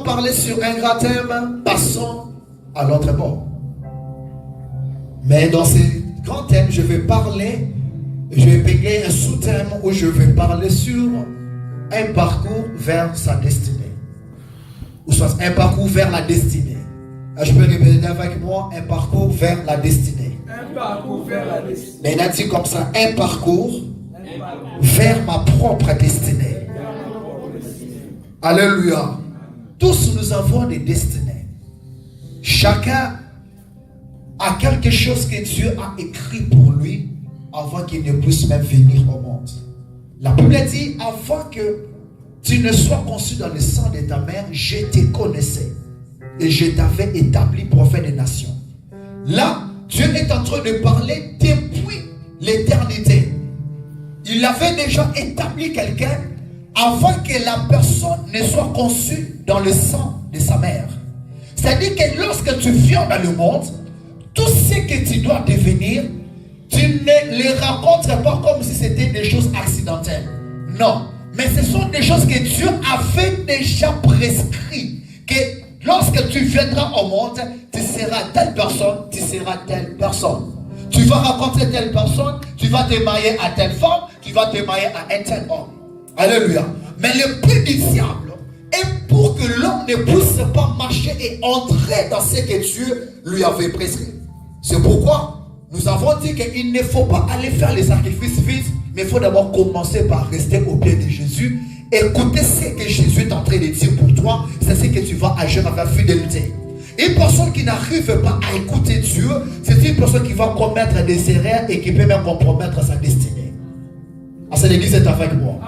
parler sur un grand thème, passons à l'autre bord. Mais dans ces grands thèmes, je vais peigner un sous-thème où je vais parler sur un parcours vers sa destinée. Ou soit un parcours vers la destinée. Je peux répéter avec moi, un parcours vers la destinée. Un parcours vers la destinée. Mais il a dit comme ça, un parcours vers ma propre destinée. Alléluia. Tous nous avons des destinées. Chacun a quelque chose que Dieu a écrit pour lui avant qu'il ne puisse même venir au monde. La Bible dit, avant que tu ne sois conçu dans le sang de ta mère, je te connaissais et je t'avais établi prophète des nations. Là, Dieu est en train de parler depuis l'éternité. Il avait déjà établi quelqu'un avant que la personne ne soit conçue dans le sang de sa mère. C'est-à-dire que lorsque tu viens dans le monde, tout ce que tu dois devenir, tu ne les rencontres pas comme si c'était des choses accidentelles. Non, mais ce sont des choses que Dieu avait déjà prescrit. Que lorsque tu viendras au monde, tu seras telle personne, tu seras telle personne. Tu vas rencontrer telle personne, tu vas te marier à telle femme, tu vas te marier à un tel homme. Alléluia. Mais le but du diable est pour que l'homme ne puisse pas marcher et entrer dans ce que Dieu lui avait prescrit. C'est pourquoi nous avons dit qu'il ne faut pas aller faire les sacrifices vite, mais il faut d'abord commencer par rester au pied de Jésus. Écouter ce que Jésus est en train de dire pour toi, c'est ce que tu vas agir avec fidélité. Une personne qui n'arrive pas à écouter Dieu, c'est une personne qui va commettre des erreurs et qui peut même compromettre sa destinée. Cette église est avec moi.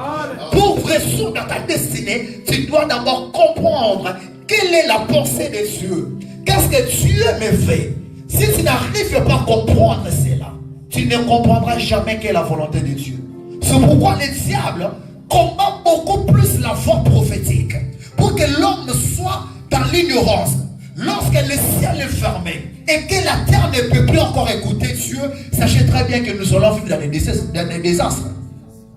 Pour résoudre dans ta destinée, tu dois d'abord comprendre quelle est la pensée de Dieu. Qu'est-ce que Dieu me fait? Si tu n'arrives pas à comprendre cela, tu ne comprendras jamais quelle est la volonté de Dieu. C'est pourquoi le diable combat beaucoup plus la voie prophétique. Pour que l'homme soit dans l'ignorance. Lorsque le ciel est fermé et que la terre ne peut plus encore écouter Dieu, sachez très bien que nous allons vivre dans des désastres.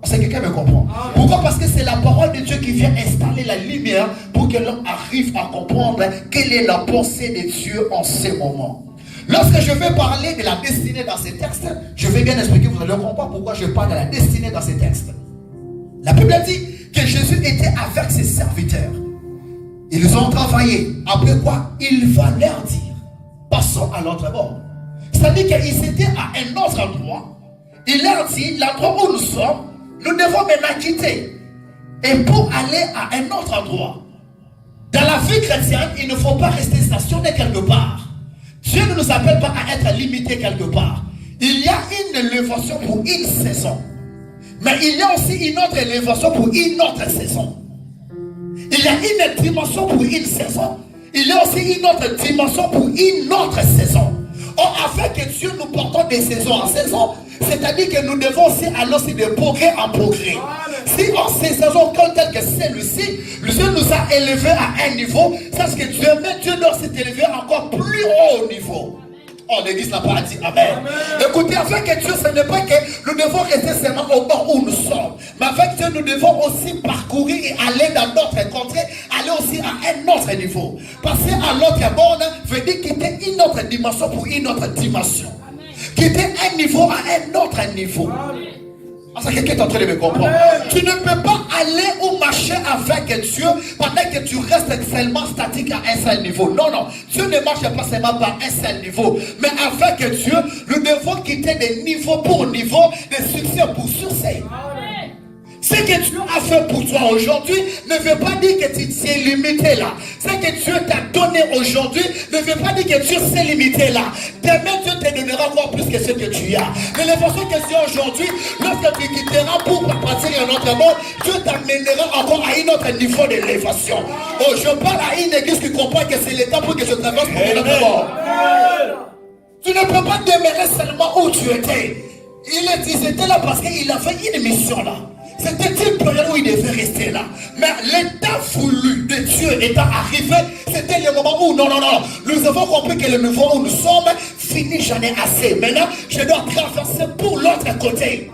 Est-ce que quelqu'un me comprend? Pourquoi? Parce que c'est la parole de Dieu qui vient installer la lumière pour que l'homme arrive à comprendre quelle est la pensée de Dieu en ce moment. Lorsque je vais parler de la destinée dans ces textes, je vais bien expliquer, vous allez comprendre pourquoi je parle de la destinée dans ces textes. La Bible dit que Jésus était avec ses serviteurs. Ils ont travaillé. Après quoi, il va leur dire, passons à l'autre bord. C'est-à-dire qu'ils étaient à un autre endroit. Il leur dit, l'endroit où nous sommes, nous devons maintenant quitter. Et pour aller à un autre endroit. Dans la vie chrétienne, il ne faut pas rester stationné quelque part. Dieu ne nous appelle pas à être limité quelque part. Il y a une élévation pour une saison. Mais il y a aussi une autre élévation pour une autre saison. Il y a une dimension pour une saison. Il y a aussi une autre dimension pour une autre saison. Or, afin que Dieu nous porte de saison en saison, c'est-à-dire que nous devons aussi aller aussi de progrès en progrès. Si en ces saisons telles que celui-ci, Dieu nous a élevés à un niveau, c'est ce que Dieu doit s'élever encore plus haut niveau. Oh, l'église n'a pas dit Amen. Écoutez, avec Dieu, ce n'est pas que nous devons rester seulement au bord où nous sommes. Mais avec Dieu, nous devons aussi parcourir et aller dans notre contrée, aller aussi à un autre niveau. Passer à l'autre bord veut dire quitter une autre dimension pour une autre dimension. Quitter un niveau à un autre niveau. Parce que quelqu'un est en train de me comprendre. Tu ne peux pas aller ou marcher avec Dieu pendant que tu restes seulement statique à un seul niveau. Non, non. Dieu ne marche pas seulement par un seul niveau. Mais avec Dieu, nous devons quitter de niveau pour niveau, de succès pour succès. Ce que Dieu a fait pour toi aujourd'hui ne veut pas dire que tu es limité là. Ce que Dieu t'a donné aujourd'hui ne veut pas dire que Dieu s'est limité là. Demain, Dieu te donnera encore plus que ce que tu as. L'élévation que tu as aujourd'hui, lorsque tu quitteras pour partir à un autre monde, Dieu t'amènera encore à un autre niveau d'élévation. Oh, je parle à une église qui comprend que c'est l'état pour que je traverse pour un autre monde. Tu ne peux pas demeurer seulement où tu étais. Il était là parce qu'il avait une mission là. C'était une période où il devait rester là. Mais l'état voulu de Dieu étant arrivé, c'était le moment où, non, nous avons compris que le niveau où nous sommes, fini, j'en ai assez. Maintenant, je dois traverser pour l'autre côté.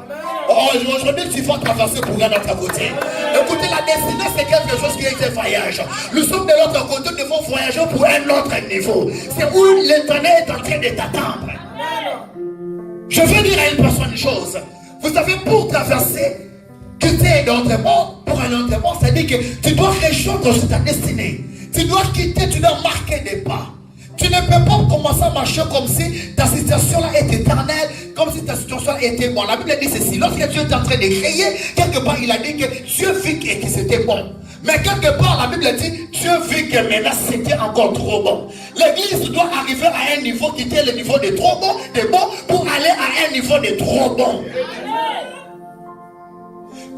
Aujourd'hui, tu vas traverser pour un autre côté. Écoutez, la destinée, c'est quelque chose qui est un voyage. Nous sommes de l'autre côté, nous devons voyager pour un autre niveau. C'est où l'Éternel est en train de t'attendre. Je veux dire à une personne une chose. Vous savez, pour traverser, quitter d'autres mondes, pour un autre monde, c'est-à-dire que tu dois rejoindre sur ta destinée. Tu dois quitter, tu dois marquer des pas. Tu ne peux pas commencer à marcher comme si ta situation là est éternelle, comme si ta situation là était bonne. La Bible dit ceci, lorsque Dieu est en train de créer, quelque part il a dit que Dieu vit que c'était bon. Mais quelque part la Bible dit, Dieu vit que maintenant c'était encore trop bon. L'église doit arriver à un niveau qui était le niveau de trop bon, de bon, pour aller à un niveau de trop bon.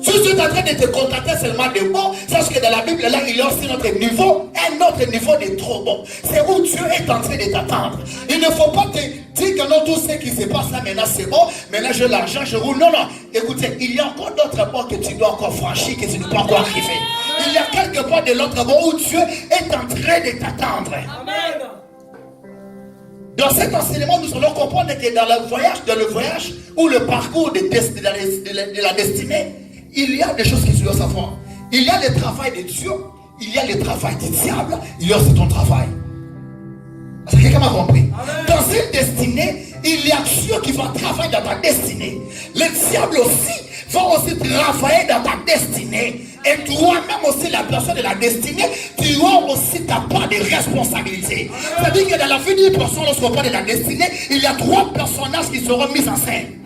Si tu es en train de te contenter seulement de bon, sache que dans la Bible, là, il y a aussi notre niveau, un autre niveau de trop bon. C'est où Dieu est en train de t'attendre. Il ne faut pas te dire que non, tout ce qui se passe là, maintenant c'est bon, maintenant j'ai l'argent, je roule. Non, non. Écoutez, il y a encore d'autres bords que tu dois encore franchir, que tu ne peux pas encore arriver. Il y a quelque part de l'autre bord où Dieu est en train de t'attendre. Amen. Dans cet enseignement, nous allons comprendre que dans le voyage ou le parcours de la destinée, il y a des choses que tu dois savoir. Il y a le travail de Dieu, il y a le travail du diable, il y a aussi ton travail. Est-ce que quelqu'un m'a compris? Dans une destinée, il y a Dieu qui va travailler dans ta destinée. Le diable aussi va aussi travailler dans ta destinée. Et toi-même aussi, la personne de la destinée, tu as aussi ta part de responsabilité. C'est-à-dire que dans la vie d'une personne, lorsqu'on parle de la destinée, il y a 3 personnages qui seront mis en scène.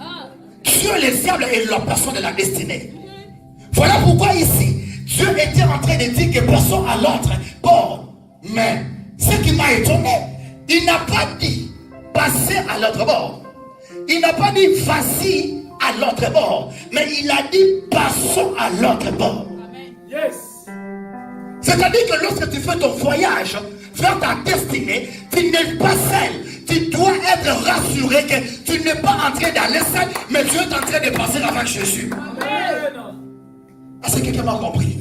Dieu, le diable et la personne de la destinée. Voilà pourquoi ici, Dieu était en train de dire que personne à l'autre bord. Mais ce qui m'a étonné, il n'a pas dit passer à l'autre bord. Il n'a pas dit vas-y à l'autre bord. Mais il a dit passons à l'autre bord. Yes. C'est-à-dire que lorsque tu fais ton voyage vers ta destinée, tu n'es pas seul. Tu dois être rassuré que tu n'es pas en train d'aller seul, mais tu es en train de passer avec Jésus. Amen. Est-ce que quelqu'un m'a compris?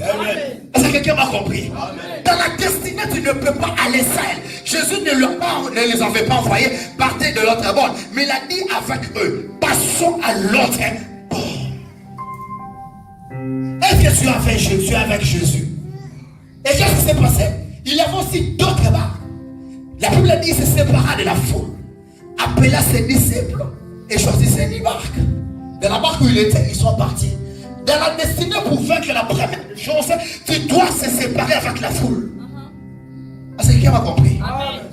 Est-ce que quelqu'un m'a compris? Amen. Dans la destinée, tu ne peux pas aller seul. Jésus ne les avait pas envoyés, partez de l'autre bord. Mais il a dit avec eux, passons à l'autre bord. Est-ce que tu as fait Jésus avec Jésus? Et qu'est-ce qui s'est passé? Il y avait aussi d'autres barques. La Bible dit qu'il se sépara de la foule, appela ses disciples et choisissait une barque. Dans la barque où il était, ils sont partis. Dans la destinée, pour vaincre la première chose, tu dois se séparer avec la foule. Est-ce que quelqu'un m'a compris?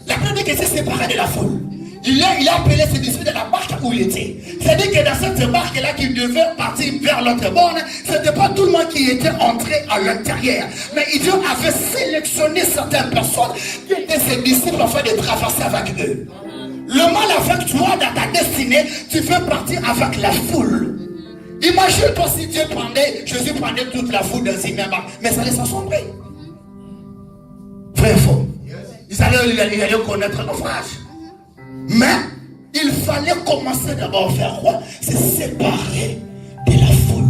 La Bible dit qu'il s'est séparé de la foule. Il a appelé ses disciples de la barque où il était. C'est-à-dire que dans cette barque-là, qu'il devait partir vers l'autre bord, ce n'était pas tout le monde qui était entré à l'intérieur. Mais Dieu avait sélectionné certaines personnes qui étaient ses disciples afin de traverser avec eux. Le mal avec toi dans ta destinée, tu fais partir avec la foule. Imagine-toi si Jésus prenait toute la foule dans une même barque, mais ça allait s'assombrer. Vrai ou faux? Ils allaient connaître naufrage. Mais il fallait commencer d'abord à faire quoi? Se séparer de la foule.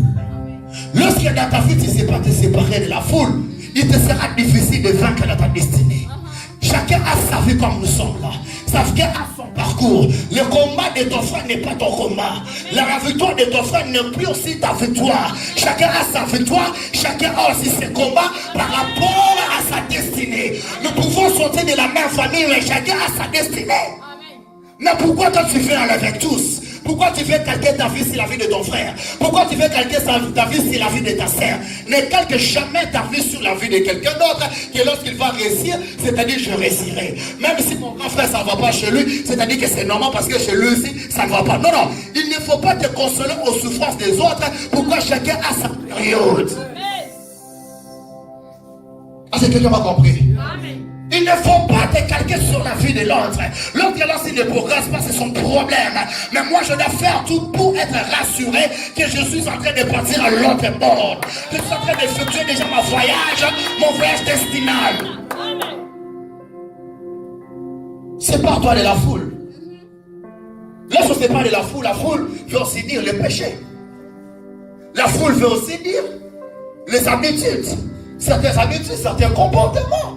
Lorsque dans ta vie tu ne sais pas te séparer de la foule, il te sera difficile de vaincre dans ta destinée. Chacun a sa vie comme nous sommes là. Chacun a son parcours. Le combat de ton frère n'est pas ton combat. La victoire de ton frère n'est plus aussi ta victoire. Chacun a sa victoire. Chacun a aussi ses combats par rapport à sa destinée. Nous pouvons sortir de la même famille, mais chacun a sa destinée. Mais pourquoi toi tu fais avec tous? Pourquoi tu fais calquer ta vie sur la vie de ton frère? Pourquoi tu fais calquer ta vie sur la vie de ta sœur? Ne calque jamais ta vie sur la vie de quelqu'un d'autre, que lorsqu'il va réussir, c'est-à-dire je réussirai. Même si mon grand frère ça ne va pas chez lui, c'est-à-dire que c'est normal parce que chez lui aussi ça ne va pas. Non, non, il ne faut pas te consoler aux souffrances des autres. Pourquoi chacun a sa période? Ah, c'est quelqu'un m'a compris. Amen. Il ne faut pas te calquer sur la vie de l'autre. L'autre, là, s'il ne progresse pas, c'est son problème. Mais moi, je dois faire tout pour être rassuré que je suis en train de partir à l'autre bord. Que je suis en train d'effectuer déjà mon voyage destinal. Sépare-toi de la foule. Lorsqu'on se sépare de la foule veut aussi dire le péché. La foule veut aussi dire les habitudes. Certaines habitudes, certains comportements.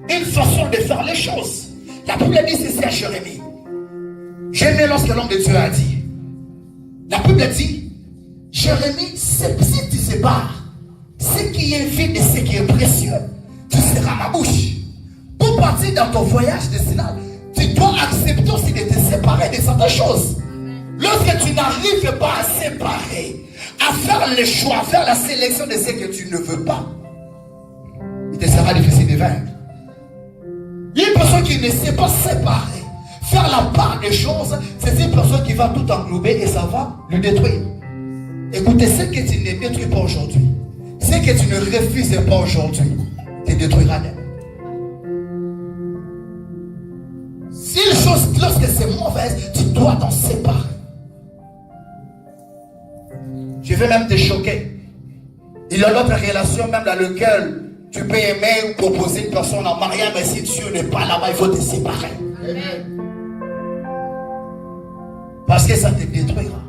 Une façon de faire les choses. La Bible dit ceci à Jérémie. J'aimais lorsque l'homme de Dieu a dit. La Bible dit, Jérémie, si tu sépares ce qui est vide et ce qui est précieux, tu seras ma bouche. Pour partir dans ton voyage destinal, tu dois accepter aussi de te séparer de certaines choses. Lorsque tu n'arrives pas à séparer, à faire le choix, à faire la sélection de ce que tu ne veux pas, il te sera difficile de vaincre. Il y a une personne qui ne sait pas séparer, faire la part des choses, c'est une personne qui va tout englober et ça va le détruire. Écoutez, ce que tu ne détruis pas aujourd'hui, ce que tu ne refuses pas aujourd'hui, te détruira demain. Si une chose, lorsque c'est mauvaise, tu dois t'en séparer. Je vais même te choquer. Il y a d'autres relations même dans lesquelles tu peux aimer ou proposer une personne en mariage, mais si Dieu n'est pas là-bas, il faut te séparer. Amen. Parce que ça te détruira.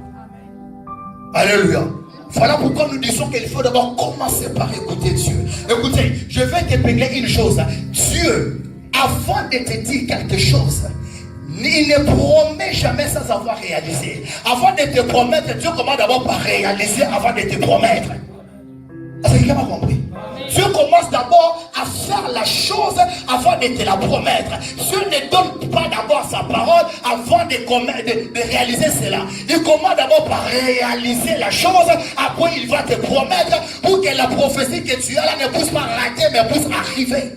Alléluia. Voilà pourquoi nous disons qu'il faut d'abord commencer par écouter Dieu. Écoutez, je vais t'épingler une chose. Dieu, avant de te dire quelque chose, il ne promet jamais sans avoir réalisé. Avant de te promettre, Dieu commence d'abord par réaliser avant de te promettre. Est-ce que quelqu'un m'a compris? Dieu commence d'abord à faire la chose avant de te la promettre. Dieu ne donne pas d'abord sa parole avant de réaliser cela. Il commence d'abord par réaliser la chose, après il va te promettre pour que la prophétie que tu as là ne puisse pas rater mais puisse arriver.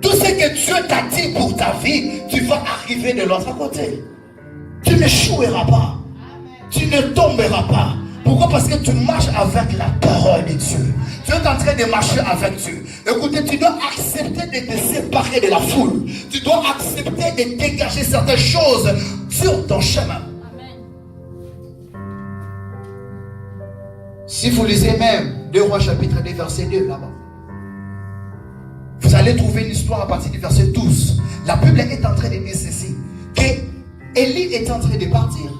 Tout ce que Dieu t'a dit pour ta vie, tu vas arriver de l'autre côté. Tu n'échoueras pas. Tu ne tomberas pas. Pourquoi? Parce que tu marches avec la parole de Dieu. Tu es en train de marcher avec Dieu. Écoutez, tu dois accepter de te séparer de la foule. Tu dois accepter de dégager certaines choses sur ton chemin. Si vous lisez même 2 Rois chapitre 2 verset 2 là-bas, vous allez trouver une histoire à partir du verset 12. La Bible est en train de dire ceci, que Élie est en train de partir.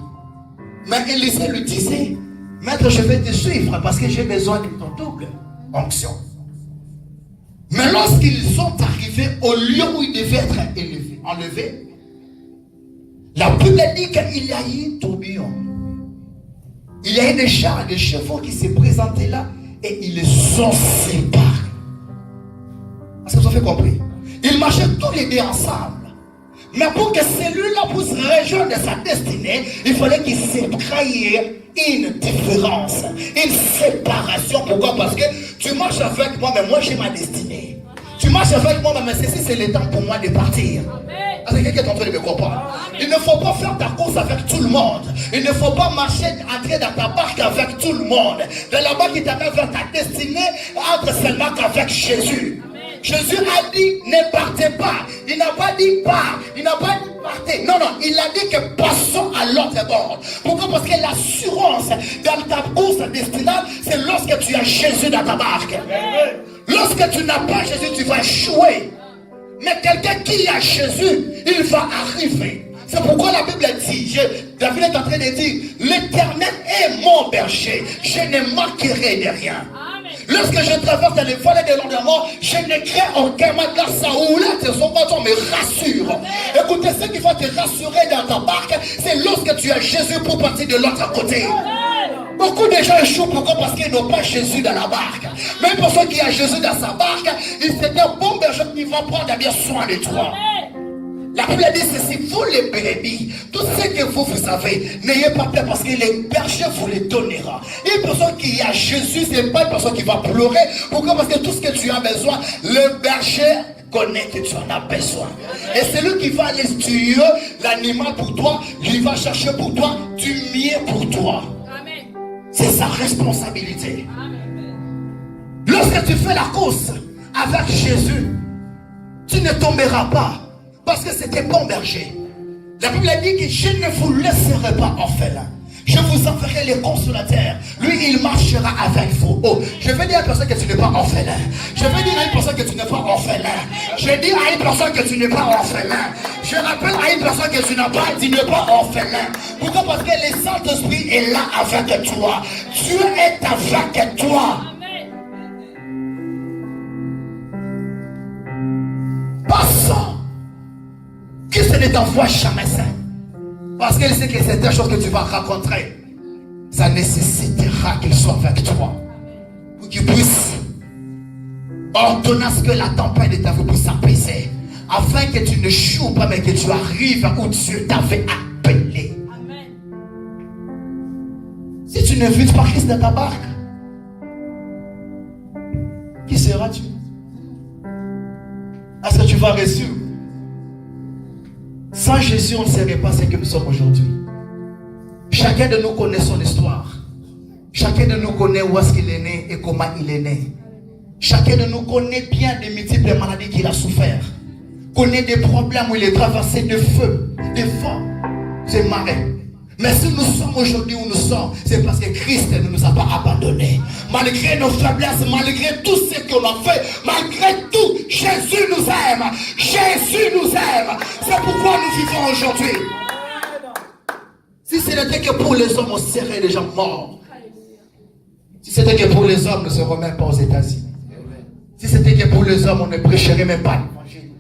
Mais Élisée lui disait, maître, je vais te suivre parce que j'ai besoin de ton double onction. Mais lorsqu'ils sont arrivés au lieu où ils devaient être enlevés, la Bible dit qu'il y a eu un tourbillon. Il y a eu des chars, des chevaux qui se présentaient là et ils les ont séparés. Est-ce que vous avez compris? Ils marchaient tous les deux ensemble. Mais pour que celui-là puisse rejoindre sa destinée, il fallait qu'il se crée une différence, une séparation. Pourquoi? Parce que tu marches avec moi, mais moi j'ai ma destinée. Tu marches avec moi, mais ceci c'est le temps pour moi de partir. Est-ce que quelqu'un est en train de me comprendre? Il ne faut pas faire ta course avec tout le monde. Il ne faut pas marcher, entrer dans ta barque avec tout le monde. De la barque qui t'amène vers ta destinée, entre seulement qu'avec Jésus. Jésus a dit ne partez pas. Il n'a pas dit part. Il n'a pas dit partez. Non, non. Il a dit que passons à l'autre bord. Pourquoi? Parce que l'assurance dans ta course destinale, c'est lorsque tu as Jésus dans ta barque. Lorsque tu n'as pas Jésus, tu vas échouer. Mais quelqu'un qui a Jésus, il va arriver. C'est pourquoi la Bible dit, David est en train de dire, l'Éternel est mon berger. Je ne manquerai de rien. Lorsque je traverse les vallées de l'endroit, je ne crains aucun mal car sa houlette et son bâton me rassurent. Écoutez, ce qui va te rassurer dans ta barque, c'est lorsque tu as Jésus pour partir de l'autre côté. Beaucoup de gens échouent. Pourquoi? Parce qu'ils n'ont pas Jésus dans la barque. Même pour ceux qui ont Jésus dans sa barque, c'est un bon berger qui va prendre bien soin de toi. La Bible dit ceci, vous les brebis, tout ce que vous savez, n'ayez pas peur parce que les bergers vous les donnera. Une personne qui a Jésus, ce n'est pas une personne qui va pleurer. Pourquoi? Parce que tout ce que tu as besoin, le berger connaît que tu en as besoin. Et c'est lui qui va aller tuer l'animal pour toi, il va chercher pour toi du mieux pour toi. C'est sa responsabilité. Lorsque tu fais la course avec Jésus, tu ne tomberas pas. Parce que c'est un bon berger. La Bible dit que je ne vous laisserai pas orphelin. Je vous enverrai les consolateurs. Lui, il marchera avec vous. Oh, je vais dire à une personne que tu n'es pas orphelin. Je vais dire à une personne que tu n'es pas orphelin. Je dis à une personne que tu n'es pas orphelin. Je rappelle à une personne que tu n'es pas orphelin. Pourquoi? Parce que le Saint-Esprit est là avec toi. Dieu est avec toi. Passons. Qui se ne t'envoie jamais ça. Parce qu'il sait que c'est des choses que tu vas rencontrer. ça nécessitera qu'il soit avec toi. Pour qu'il puisse ordonner à ce que la tempête de ta vie puisse s'apaiser. Afin que tu ne choues pas, mais que tu arrives où Dieu t'avait appelé. Amen. Si tu n'invites pas Christ dans ta barque, qui seras-tu? Est-ce que tu vas réussir? Sans Jésus, on ne serait pas ce que nous sommes aujourd'hui. Chacun de nous connaît son histoire. Chacun de nous connaît où est-ce qu'il est né et comment il est né. Chacun de nous connaît bien des multiples maladies qu'il a souffert. Connaît des problèmes où il est traversé de feu, de vent, de marée. Mais si nous sommes aujourd'hui où nous sommes, c'est parce que Christ ne nous a pas abandonnés. Malgré nos faiblesses, malgré tout ce qu'on a fait, malgré tout, Jésus nous aime. Jésus nous aime. C'est pourquoi nous vivons aujourd'hui. Si ce n'était que pour les hommes, on serait déjà morts. Si c'était que pour les hommes, nous ne serions même pas aux États-Unis. Si c'était que pour les hommes, on ne prêcherait même pas l'évangile.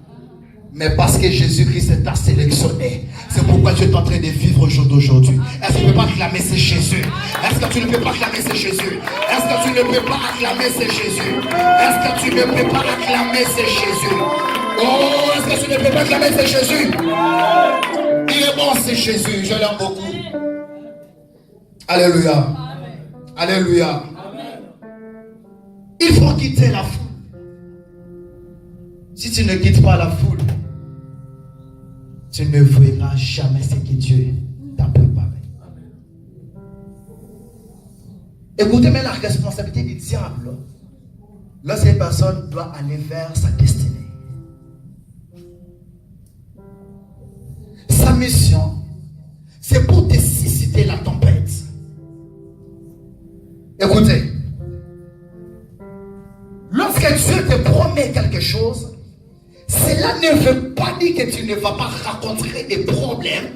Mais parce que Jésus-Christ t'a sélectionné, c'est pourquoi tu es en train de vivre au jour d'aujourd'hui. Est-ce que tu ne peux pas acclamer c'est Jésus? Est-ce que tu ne peux pas acclamer c'est Jésus? Est-ce que tu ne peux pas acclamer c'est Jésus? Est-ce que tu ne peux pas acclamer c'est Jésus? Oh, est-ce que tu ne peux pas acclamer c'est Jésus? Il est bon, c'est Jésus, je l'aime beaucoup. Alléluia. Alléluia. Il faut quitter la foule. Si tu ne quittes pas la foule, tu ne verras jamais ce que Dieu t'a préparé. Écoutez, mais la responsabilité du diable, lorsqu'une personne doit aller vers sa destinée, sa mission, c'est pour te susciter la tempête. Écoutez, lorsque Dieu te promet quelque chose, cela ne veut pas dire que tu ne vas pas rencontrer des problèmes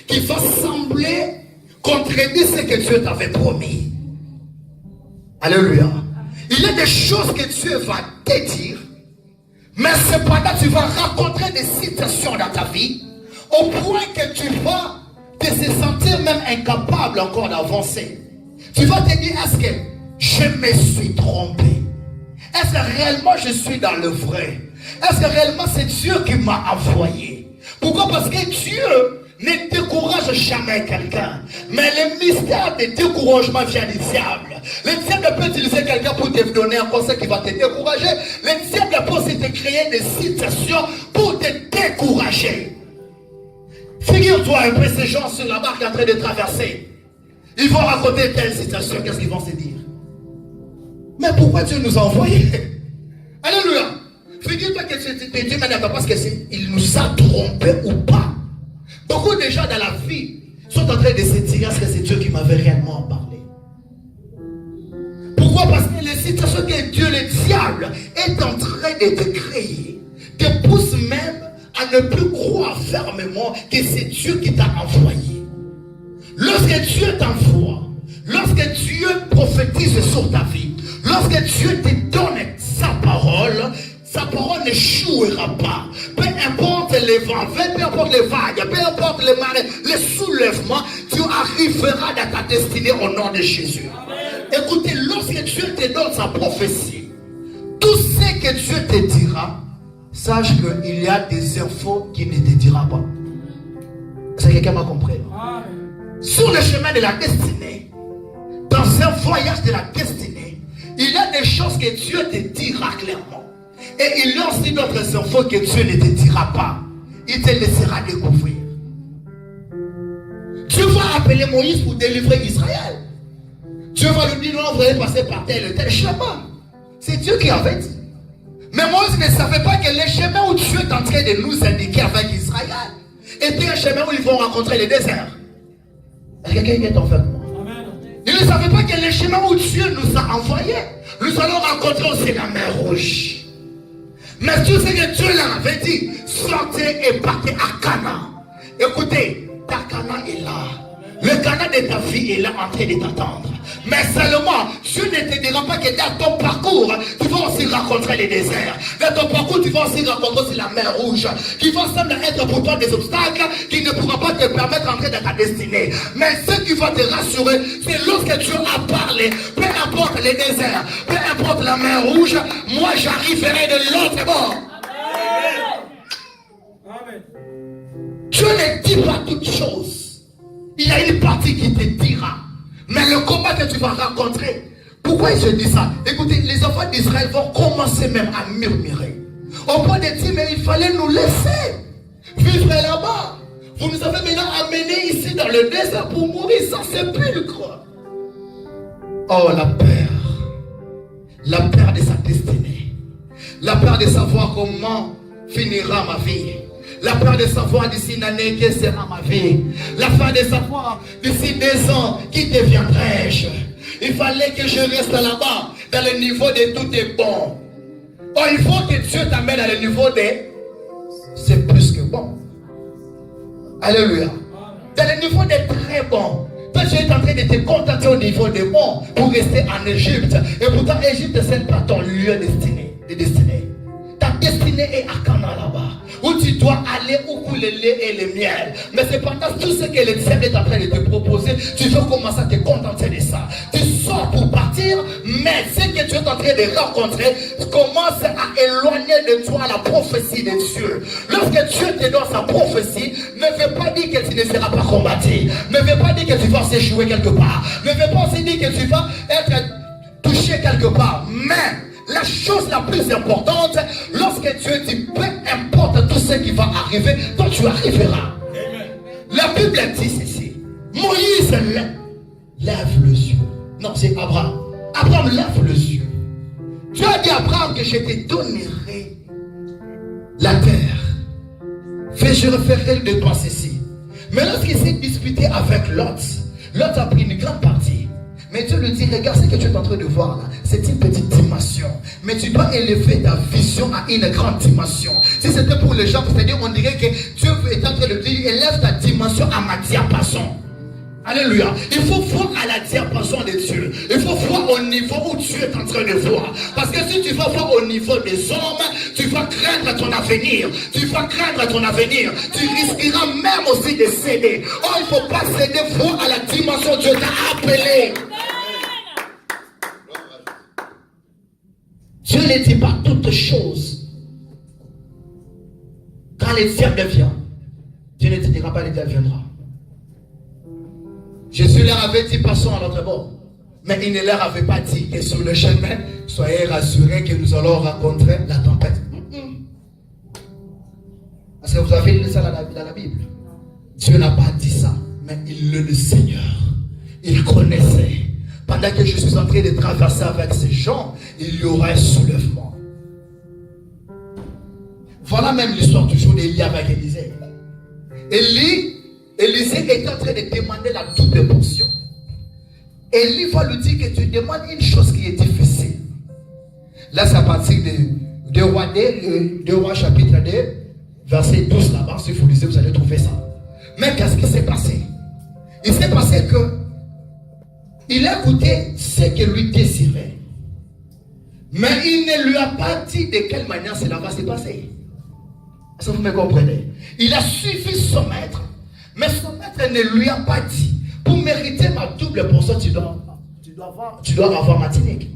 qui vont sembler contredire ce que Dieu t'avait promis. Alléluia. Il y a des choses que Dieu va te dire, mais cependant tu vas rencontrer des situations dans ta vie au point que tu vas te sentir même incapable encore d'avancer. Tu vas te dire, est-ce que je me suis trompé? Est-ce que réellement je suis dans le vrai? Est-ce que réellement c'est Dieu qui m'a envoyé? Pourquoi? Parce que Dieu ne décourage jamais quelqu'un. Mais le mystère de découragement vient du diable. Le diable peut utiliser quelqu'un pour te donner un conseil qui va te décourager. Le diable peut aussi te créer des situations pour te décourager. Figure-toi un peu ces gens sur la barque en train de traverser. Ils vont raconter telle situation. Qu'est-ce qu'ils vont se dire? Mais pourquoi Dieu nous a envoyés? Alléluia. Figure-toi que c'est Dieu maintenant parce qu'il nous a trompés ou pas. Beaucoup de gens dans la vie sont en train de se dire est-ce que c'est Dieu qui m'avait réellement parlé? Pourquoi? Parce que les situations que Dieu, le diable, est en train de te créer te poussent même à ne plus croire fermement que c'est Dieu qui t'a envoyé. Lorsque Dieu t'envoie, lorsque Dieu prophétise sur ta vie, lorsque Dieu te donne sa parole n'échouera pas. Peu importe les vents, peu importe les vagues, peu importe les marées, les soulèvements, tu arriveras dans ta destinée au nom de Jésus. Amen. Écoutez, lorsque Dieu te donne sa prophétie, tout ce que Dieu te dira, sache qu'il y a des infos qu'il ne te dira pas. Est-ce que quelqu'un m'a compris? Amen. Sur le chemin de la destinée, dans un voyage de la destinée, il y a des choses que Dieu te dira clairement. Et il y a aussi d'autres infos que Dieu ne te dira pas. Il te laissera découvrir. Dieu va appeler Moïse pour délivrer Israël. Dieu va lui dire non, vous allez passer par tel chemin. C'est Dieu qui avait dit. Mais Moïse ne savait pas que le chemin où Dieu est en train de nous indiquer avec Israël était un chemin où ils vont rencontrer le désert. Est-ce que quelqu'un est en fait moi? Il ne savait pas que le chemin où Dieu nous a envoyés, nous allons rencontrer aussi la mer Rouge. Mais tout ce que Dieu leur avait dit, sortez et partez à Canaan. Écoutez, ta Canaan est là. Le Canaan de ta vie est là en train de t'attendre. Mais seulement, Dieu ne te dira pas que dans ton parcours, tu vas aussi rencontrer les déserts. Dans ton parcours, tu vas aussi rencontrer aussi la mer rouge, qui va sembler être pour toi des obstacles qui ne pourront pas te permettre d'entrer dans ta destinée. Mais ce qui va te rassurer, c'est lorsque Dieu a parlé, peu importe les déserts, peu importe la mer rouge, moi j'arriverai de l'autre bord. Amen. Dieu ne dit pas toutes choses. Il y a une partie qui te dira. Mais le combat que tu vas rencontrer, pourquoi il se dit ça? Écoutez, les enfants d'Israël vont commencer même à murmurer. Au point de dire, mais il fallait nous laisser vivre là-bas. Vous nous avez maintenant amenés ici dans le désert pour mourir sans sépulcre. Oh, la peur de sa destinée, la peur de savoir comment finira ma vie, la peur de savoir d'ici une année quelle sera ma vie, la peur de savoir d'ici 2 ans qui deviendrai-je. Il fallait que je reste là-bas, dans le niveau de tout est bon. Oh, il faut que Dieu t'amène à le niveau de c'est plus que bon. Alléluia. Dans le niveau de très bon. Toi, tu es en train de te contenter au niveau de bon pour rester en Égypte. Et pourtant, Égypte, ce n'est pas ton lieu de destinée. Ta destinée est à Canaan là-bas, où tu dois aller où coule le lait et le miel. Mais cependant, tout ce que le ciel est en train de te proposer, tu veux commencer à te contenter de ça. Tu sors pour partir, mais ce que tu es en train de rencontrer commence à éloigner de toi la prophétie de Dieu. Lorsque Dieu te donne sa prophétie, ne veut pas dire que tu ne seras pas combattu, ne veut pas dire que tu vas s'échouer quelque part, ne veut pas aussi dire que tu vas être touché quelque part, mais la chose la plus importante, lorsque Dieu dit peu importe tout ce qui va arriver, toi tu arriveras. Amen. La Bible dit ceci. Moïse lève les yeux. Non, c'est Abraham. Abraham lève les yeux. Dieu a dit à Abraham que je te donnerai la terre. Je referai de toi ceci. Mais lorsqu'il s'est disputé avec Lot, Lot a pris une grande partie. Mais Dieu lui dit, regarde ce que tu es en train de voir là, c'est une petite dimension. Mais tu dois élever ta vision à une grande dimension. Si c'était pour les gens, c'est-à-dire on dirait que Dieu est en train de dire, élève ta dimension à ma diapason. Alléluia. Il faut voir à la diapason de Dieu. Il faut voir au niveau où Dieu est en train de voir. Parce que si tu vas voir au niveau des hommes, tu vas craindre ton avenir. Tu vas craindre ton avenir. Tu risqueras même aussi de céder. Oh, il ne faut pas céder. Voir à la dimension où Dieu t'a appelé. Dieu ne dit pas toutes choses. Quand le diable vient, Dieu ne te dira pas le diable viendra. Jésus leur avait dit passons à l'autre bord. Mais il ne leur avait pas dit que sur le chemin, soyez rassurés que nous allons rencontrer la tempête. Parce que vous avez lu ça dans la Bible. Dieu n'a pas dit ça. Mais il est le Seigneur. Il connaissait. Pendant que je suis en train de traverser avec ces gens, il y aura un soulèvement. Voilà même l'histoire toujours d'Élie avec Élisée. Élisée est en train de demander la double portion. Élie va lui dire que tu demandes une chose qui est difficile. Là, c'est à partir de 2 Rois chapitre 2, verset 12 là-bas. Si vous lisez, vous allez trouver ça. Mais qu'est-ce qui s'est passé? Il s'est passé que il a écouté ce que lui désirait. Mais il ne lui a pas dit de quelle manière cela va se passer. Est-ce que vous me comprenez? Il a suivi son maître. Mais son maître ne lui a pas dit, pour mériter ma double portion, tu dois avoir ma tunique.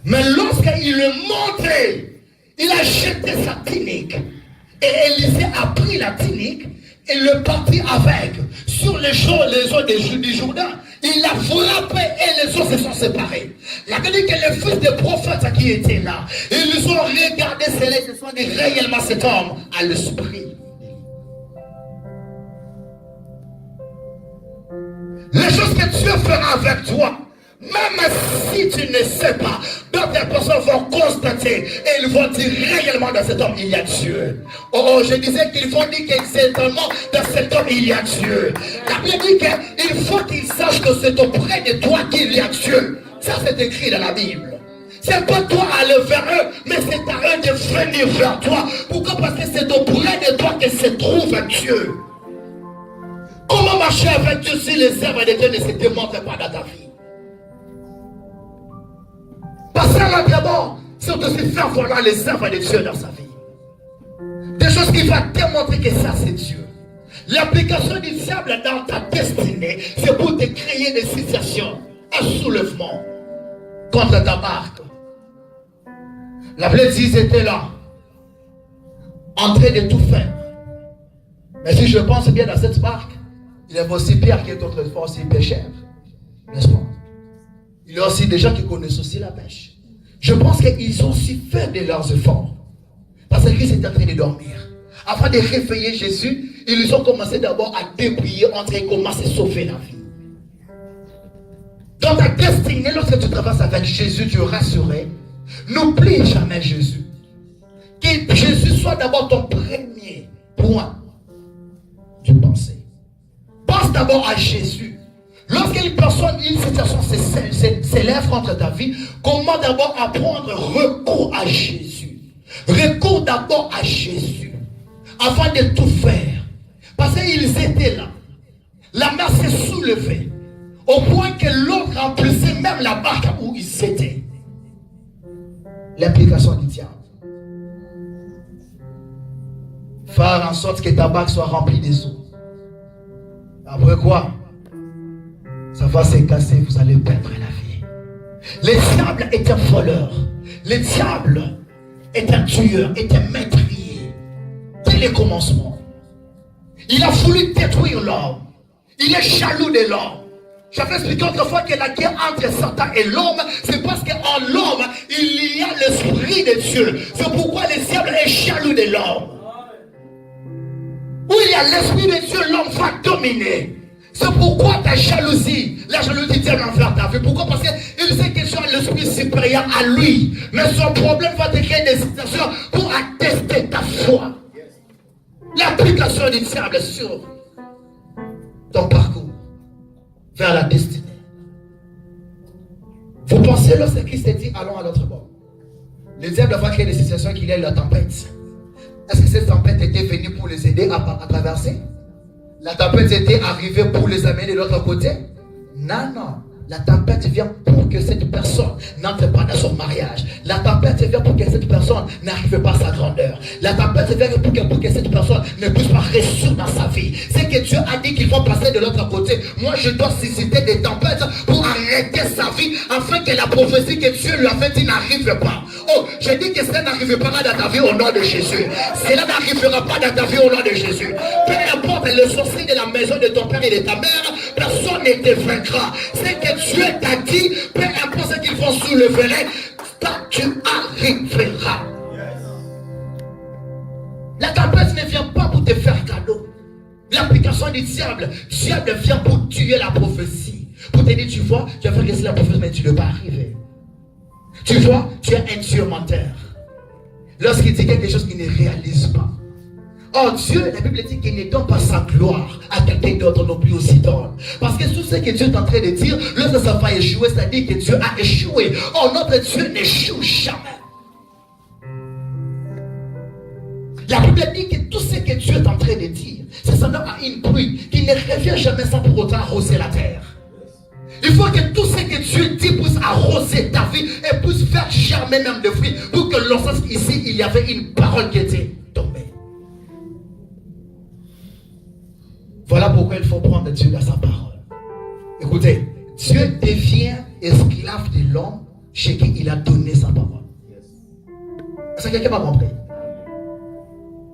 Mais lorsqu'il le montrait, il a jeté sa tunique. Et Élisée a pris la tunique et le partit avec. Sur les eaux du Jourdain, il a frappé et les eaux se sont séparées. Il a dit que les fils des prophètes qui étaient là, ils ont regardé cela et se sont dit réellement cet homme a l'esprit. Les choses que Dieu fera avec toi, même si tu ne sais pas, d'autres personnes vont constater et ils vont dire réellement dans cet homme il y a Dieu. Oh, je disais qu'ils vont dire qu'exactement dans cet homme il y a Dieu. La Bible dit qu'il faut qu'ils sachent que c'est auprès de toi qu'il y a Dieu. Ça c'est écrit dans la Bible. C'est pas toi aller vers eux, mais c'est à eux de venir vers toi. Pourquoi? Parce que c'est auprès de toi que se trouve Dieu. Comment marcher avec Dieu si les œuvres de Dieu ne se démontrent pas dans ta vie? Parce que là d'abord, c'est aussi faire voir les œuvres de Dieu dans sa vie. Des choses qui vont démontrer que ça c'est Dieu. L'application du diable dans ta destinée, c'est pour te créer des situations, un soulèvement contre ta barque. La Bible dit qu'ils étaient là, en train de tout faire. Mais si je pense bien dans cette barque, il y a aussi Pierre qui est autrefois aussi pêcheur, n'est-ce pas? Il y a aussi des gens qui connaissent aussi la pêche. Je pense qu'ils ont aussi fait de leurs efforts. Parce que Christ était en train de dormir. Afin de réveiller Jésus, ils ont commencé d'abord à débrouiller entre comment se sauver la vie. Dans ta destinée, lorsque tu traverses avec Jésus, tu es rassuré. N'oublie jamais Jésus. Que Jésus soit d'abord ton premier point de pensée. Pense d'abord à Jésus. Lorsqu'une personne, une situation s'élève contre ta vie, comment d'abord apprendre recours à Jésus. Recours d'abord à Jésus. Afin de tout faire. Parce qu'ils étaient là. La mer s'est soulevée. Au point que l'eau remplissait même la barque où ils étaient. L'implication du diable. Faire en sorte que ta barque soit remplie des eaux. Après quoi? Ça va se casser, vous allez perdre la vie. Le diable est un voleur. Le diable est un tueur, est un meurtrier. Dès le commencement. Il a voulu détruire l'homme. Il est jaloux de l'homme. J'avais expliqué autrefois que la guerre entre Satan et l'homme, c'est parce qu'en l'homme, il y a l'esprit de Dieu. C'est pourquoi le diable est jaloux de l'homme. Où il y a l'esprit de Dieu, l'homme va dominer. C'est pourquoi ta jalousie, la jalousie tient envers ta vie. Pourquoi? Parce qu'il sait que tu as l'esprit supérieur à lui. Mais son problème va te créer des situations pour attester ta foi. L'application du diable sur ton parcours vers la destinée. Vous pensez lorsque Christ dit allons à l'autre bord. Le diable va créer des situations qu'il y a la tempête. Est-ce que cette tempête était venue pour les aider à traverser? La tempête était arrivée pour les amener de l'autre côté? Non, non. La tempête vient pour que cette personne n'entre pas dans son mariage. La tempête vient pour que cette personne n'arrive pas à sa grandeur. La tempête vient pour que cette personne ne puisse pas réussir dans sa vie. C'est que Dieu a dit qu'il faut passer de l'autre côté. Moi, je dois susciter des tempêtes pour arrêter sa vie afin que la prophétie que Dieu lui a faite n'arrive pas. Oh, je dis que cela n'arrive pas dans ta vie au nom de Jésus. Cela n'arrivera pas dans ta vie au nom de Jésus. Peu importe le sorcier de la maison de ton père et de ta mère, personne ne te vaincra. C'est que Dieu t'a dit, peu importe ce qu'ils vont soulever, tu arriveras. La tempête ne vient pas pour te faire cadeau. L'application du diable vient pour tuer la prophétie. Pour te dire, tu vois, tu vas faire que c'est la prophétie, mais tu ne peux pas arriver. Tu vois, tu es un Dieu menteur. Lorsqu'il dit quelque chose qu'il ne réalise pas. Oh Dieu, la Bible dit qu'il ne donne pas sa gloire à quelqu'un d'autre non plus aussi donne. Parce que tout ce que Dieu est en train de dire, lorsque ça va échouer, c'est-à-dire que Dieu a échoué. Oh, notre Dieu n'échoue jamais. La Bible dit que tout ce que Dieu est en train de dire, c'est seulement à une pluie qui ne revient jamais sans pour autant arroser la terre. Il faut que tout ce que Dieu dit puisse arroser ta vie et puisse faire germer même de fruits. Pour que l'on sache ici, il y avait une parole qui était tombée. Voilà pourquoi il faut prendre Dieu dans sa parole. Écoutez, Dieu devient esclave de l'homme chez qui il a donné sa parole. Est-ce que quelqu'un m'a compris?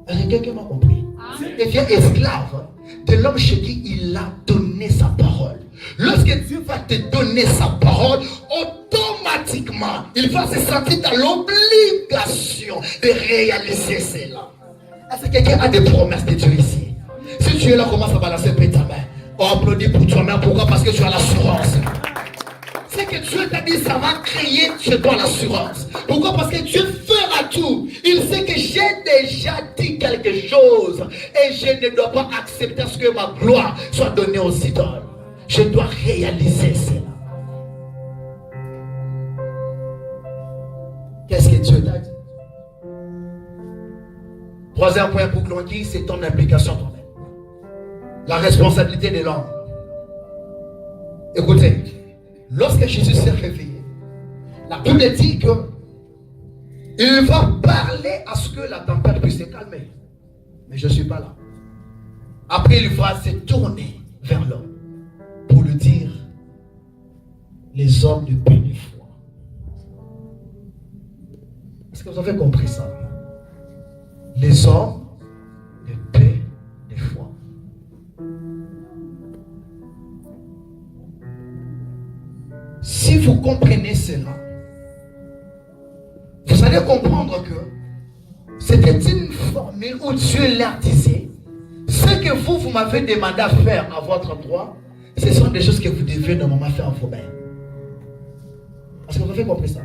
Est-ce que quelqu'un m'a compris? Il devient esclave de l'homme chez qui il a donné sa parole. Lorsque Dieu va te donner sa parole, automatiquement, il va se sentir dans l'obligation de réaliser cela. Est-ce que quelqu'un a des promesses de Dieu ici? Si tu es là, commence à balancer ta main. On applaudit pour toi-même. Pourquoi? Parce que tu as l'assurance. C'est que Dieu t'a dit, ça va créer chez toi l'assurance. Pourquoi? Parce que Dieu fera tout. Il sait que j'ai déjà dit quelque chose. Et je ne dois pas accepter ce que ma gloire soit donnée aux idoles. Je dois réaliser cela. Qu'est-ce que Dieu t'a dit? Troisième point pour Clonky, c'est ton implication toi-même. La responsabilité de l'homme. Écoutez, lorsque Jésus s'est réveillé, la Bible dit que il va parler à ce que la tempête puisse se calmer. Mais je ne suis pas là. Après, il va se tourner vers l'homme pour lui dire, les hommes de peu de foi. Est-ce que vous avez compris ça? Les hommes de peu de foi. Si vous comprenez cela, vous allez comprendre que c'était une formule où Dieu leur disait, ce que vous m'avez demandé à faire à votre endroit, ce sont des choses que vous devez normalement faire vous-même. Est-ce que vous avez compris ça?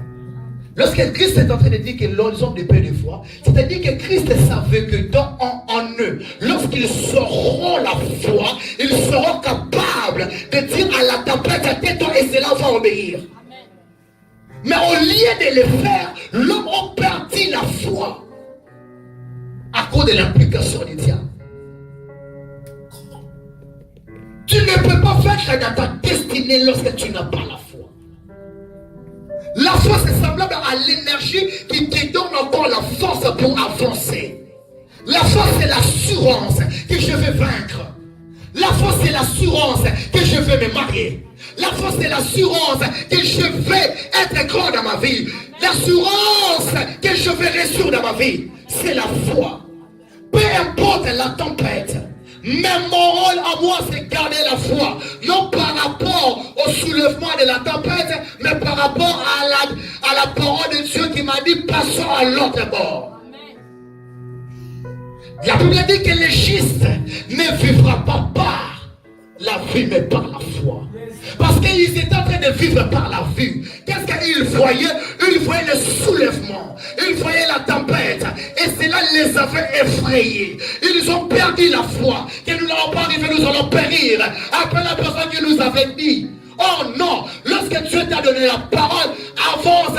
Lorsque Christ est en train de dire que les hommes de peu de foi, c'est-à-dire que Christ savait que en eux, lorsqu'ils sauront la foi, ils seront capables de dire à la tempête, tais-toi et cela va obéir. Mais au lieu de le faire, l'homme a perdu la foi à cause de l'implication du diable. Tu ne peux pas faire dans ta destinée lorsque tu n'as pas la foi. La foi, c'est semblable à l'énergie qui te donne encore la force pour avancer. La foi, c'est l'assurance que je vais vaincre. La foi, c'est l'assurance que je vais me marier. La foi, c'est l'assurance que je vais être grand dans ma vie. L'assurance que je vais réussir dans ma vie, c'est la foi. Peu importe la tempête, mais mon rôle à moi, c'est garder la foi. Non par rapport au soulèvement de la tempête, mais par rapport à la parole de Dieu qui m'a dit, passons à l'autre bord. La Bible dit que le juste ne vivra pas par la vie, mais par la foi. Parce qu'ils étaient en train de vivre par la vue. Qu'est-ce qu'ils voyaient? Ils voyaient le soulèvement. Ils voyaient la tempête. Et cela les avait effrayés. Ils ont perdu la foi. Que nous n'allons pas arriver, nous allons périr. Après la personne qui nous avait dit, oh non, lorsque Dieu t'a donné la parole, avance.